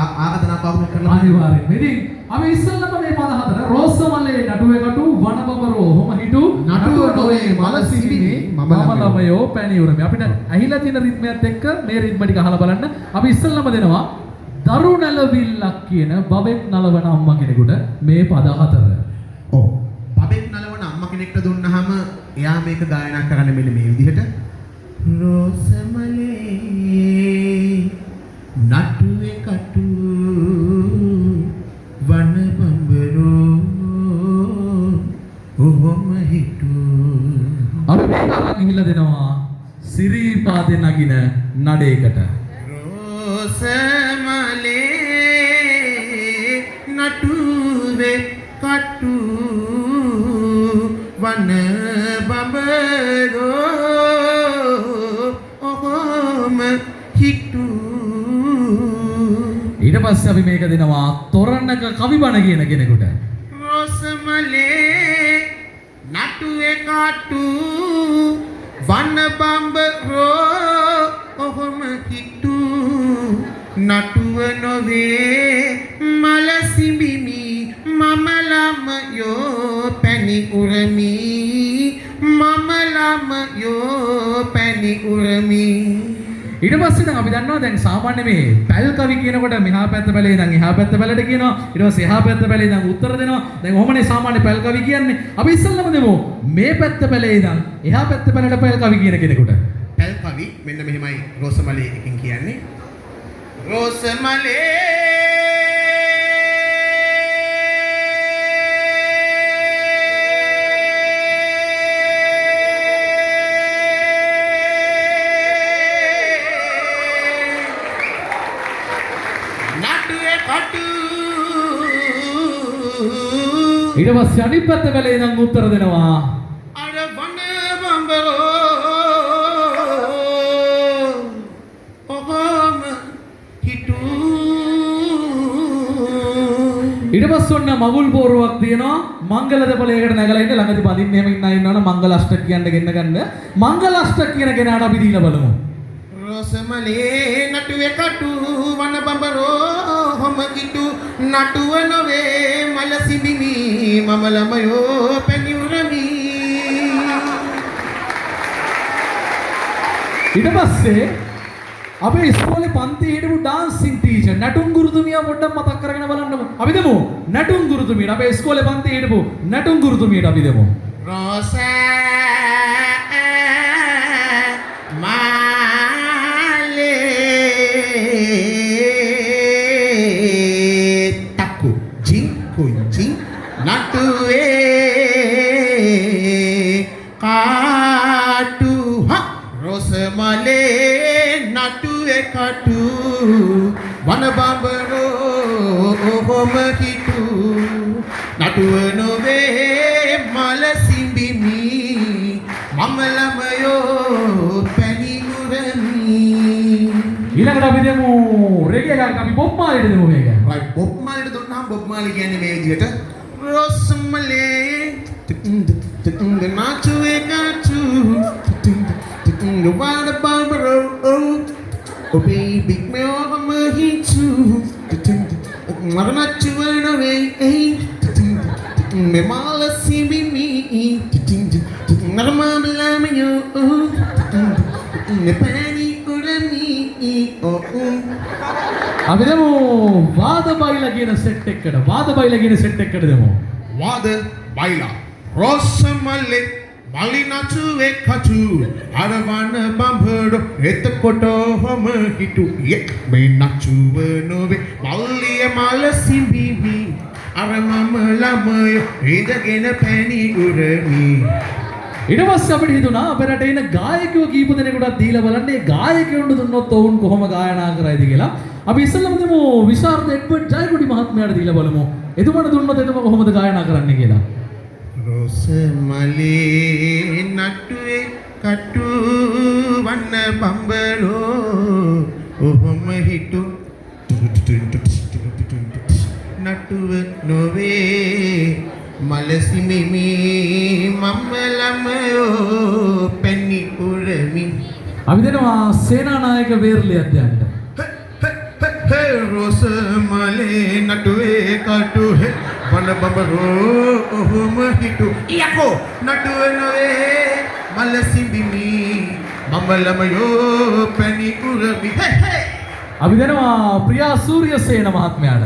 ආරාධනා පාවුම් කරලා අනිවාර්යයෙන්. ඉතින් අපි ඉස්සෙල්ලම මේ පද හතර රෝසමලේ නටුවේ කටු වනබබරෝ ඔහොම හිටු නටුව නොවේ මල සිඹිමි මම ළමයෝ පැණි උරමි. අපිට ඇහිලා තියෙන රිද්මයත් එක්ක මේ රිද්ම ටික අහලා බලන්න. අපි ඉස්සෙල්ලම දෙනවා දරු නැලවිල්ලක් කියන බබෙක් නලවන අම්මා කෙනෙකුට මේ පද හතර. ඔව්. බබෙක් නලවන අම්මා කෙනෙක්ට දුන්නාම එයා මේක ගායනා කරන්න මෙන්න මේ විදිහට රෝසමලේ නටුවේ කටු වන බඹරෝ ඔහොම හිටු. අපි මේක අරන් ගිහිල්ලා දෙනවා සිරිපාදේ නගින නඩේකට. රෝසමලේ නටුවේ කටු වන බඹරෝ ඔහොම හිටු. ඊට පස්සේ අපි මේක දෙනවා තොරණක කවිබණ කියන කෙනෙකුට. රෝසමලේ නටුවේ කටු වන බඹරෝ ඔහොම හිටු. නටුව නොවේ මල සිඹිමි මම ළමයෝ පැණි උරමි මම ළමයෝ පැණි උරමි. ඊට පස්සේ දැන් අපි දන්නවා දැන් සාමාන්‍ය මේ පැල් කවි කියනකොට මෙහා පැත්ත පැලේ ඉඳන් එහා පැත්ත පැලට කියනවා ඊට පස්සේ එහා පැත්ත පැලේ ඉඳන් උත්තර දෙනවා. දැන් ඔහොමනේ සාමාන්‍ය පැල් කවි කියන්නේ. අපි ඉස්සෙල්ලම දෙමු මේ පැත්ත පැලේ ඉඳන් එහා පැත්ත පැලට පැල් කවි කියන කෙනෙකුට. පැල් කවි මෙන්න මෙහෙමයි රෝසමලේ එකකින් කියන්නේ. රෝසමලේ ඊට පස්සේ අනිත් පැත්ත පැලේ ඉඳන් උත්තර දෙනවා. අර වන බඹරෝ ඔහොම හිටු. ඊට පස්සේ ඔන්න මගුල් පෝරුවක් තියෙනවා. මංගල දෙපළයකට නැගලා ඉන්න ළඟදී බඳින්න එහෙම ඉන්නවනම් මංගල අෂ්ටක කියන්න ගෙන්න ගන්න. මංගල අෂ්ටක කියන කෙනාට අපි දීලා බලමු. රෝසමලේ නටුවේ කටු වන බඹරෝ ඔහොම හිටු. නටුව නොවේ මල සිඹිමි මම ළමයෝ පැණි උරමි. ඊට පස්සේ අපේ ඉස්කෝලේ පන්තියේ හිටපු ඩාන්සින් ටීචර් නැටුම් ගුරුතුමියා පොඩ්ඩක් මතක් කරගෙන බලන්නකො. අපි දෙමු නැටුම් ගුරුතුමියට. අපේ ඉස්කෝලේ පන්තියේ හිටපු නැටුම් ගුරුතුමියට අපි දෙමු. රෝසමලේ නටුවේ කටු වන බඹරෝ ඔහොම හිටු. නටුව නොවේ මල සිඹිමි මම ළමයෝ පැණි උරමි. ඊළඟට අපි දෙමු රෙගේ එකක්. අපි බොබ් මාලිට දෙමු මේක. රයිට් බොබ් මාලිට දුන්නාම බොබ් මාලි කියන්නේ මේ විදිහට රෝසමලේ නටුවේ කටු the water bubble oh baby me I'm a hit too I'm not too away me mala see me I'm a lamb you me penny for me oh අපි දෙමු වාද බයිලා කියන සෙට් එකකට. වාද බයිලා කියන සෙට් එකකට දෙමු. වාද බයිලා රෝසමලේ මලි නටුවේ කටු අර වන බඹරෝ එතකොට ඔහොම හිටු. මේ නටුව නොවේ මල්ලිය මල සිඹිමි අර මම ළමයෝ ඉඳගෙන පැණි උරමි. ඊට පස්සේ අපිට හිතුණා අපේ රටේ ඉන්න ගායකයෝ කීප දෙනෙකුටත් දීලා බලන්න මේ ගායකයන්ට දුන්නොත් ඔවුන් කොහොම ගායනා කරයිද කියලා. අපි ඉස්සෙල්ලම දෙමු විශාරද එඩ්වර්ඩ් ජයකොඩි මහත්මයාට දීලා බලමු. එතුමාට දුන්නොත් එතුමා කොහොමද ගායනා කරන්නේ කියලා. රෝසමලේ නටුවේ කටු වන බඹරෝ ඔහොම හිටු. නටුව නොවේ මල සිඹිමි මම ළමයෝ පැණි උරමි. අපි දෙනවා සේනානායක වේරලියත් යන්න. රෝස රෝස මලේ නටුවේ කටුවේ වන බඹරෝ ඔහුම හිටු යකෝ නටුව නොවේ මල සිඹිමි මම්බලමයෝ පැණි කුරමි හේ හේ අපි දෙනවා ප්‍රියා සූර්යසේන මහත්මයාට.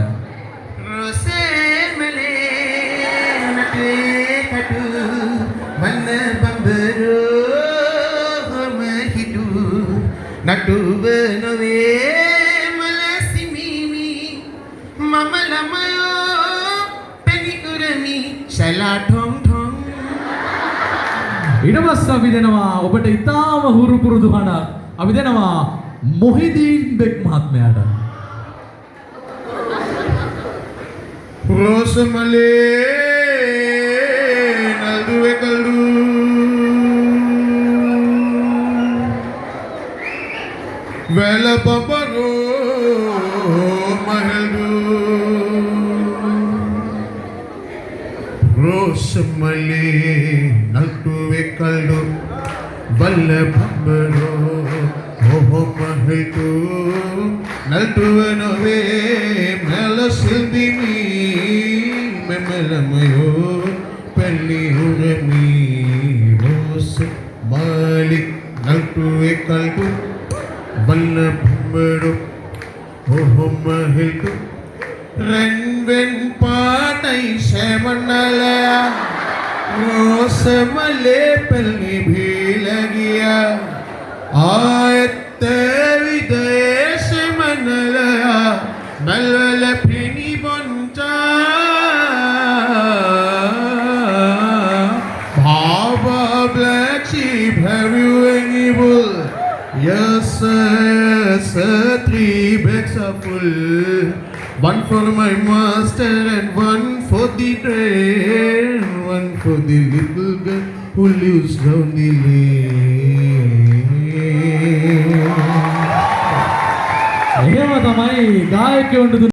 රෝසේ මලේ නටුවේ කටු වන බඹරෝ ඔහුම හිටු නටුව නොවේ මල සිඹිමි මම්බලමයෝ පැණි කුරමි ශලා ඨොං ඨොං ඊට පස්සේ අපි දෙනවා ඔබට ඉතාම හුරු පුරුදු හඬක්. අපි දෙනවා මොහිදීන් බෙක් මහත්මයාට. රෝස මලේ නල්දුවේ කල්දු වැල බබරෝ මහල්දු රෝස මලේ නල්දුවේ කල්දු වැල බබරෝ ඔහු මහල්දු නල්දුව නොවේ මල සිල්බිමි මෙමලමයෝ පැණි උරමි රෝස මලේ නල්දුවේ කල්දු වල බබරෝ ඔහු මහල්දු රෙන්වෙන් පාටයි සෙමනලයා රෝස මලේ පැණි භීලගියා ආයත විදේශ මනලයා මල්වල පිණි බොන්චා Baba black sheep have you any wool yes sir 3 bags are full one for my master and one for the train one for the little girl who lives down the lane එහෙම තමයි ගායකයන්ට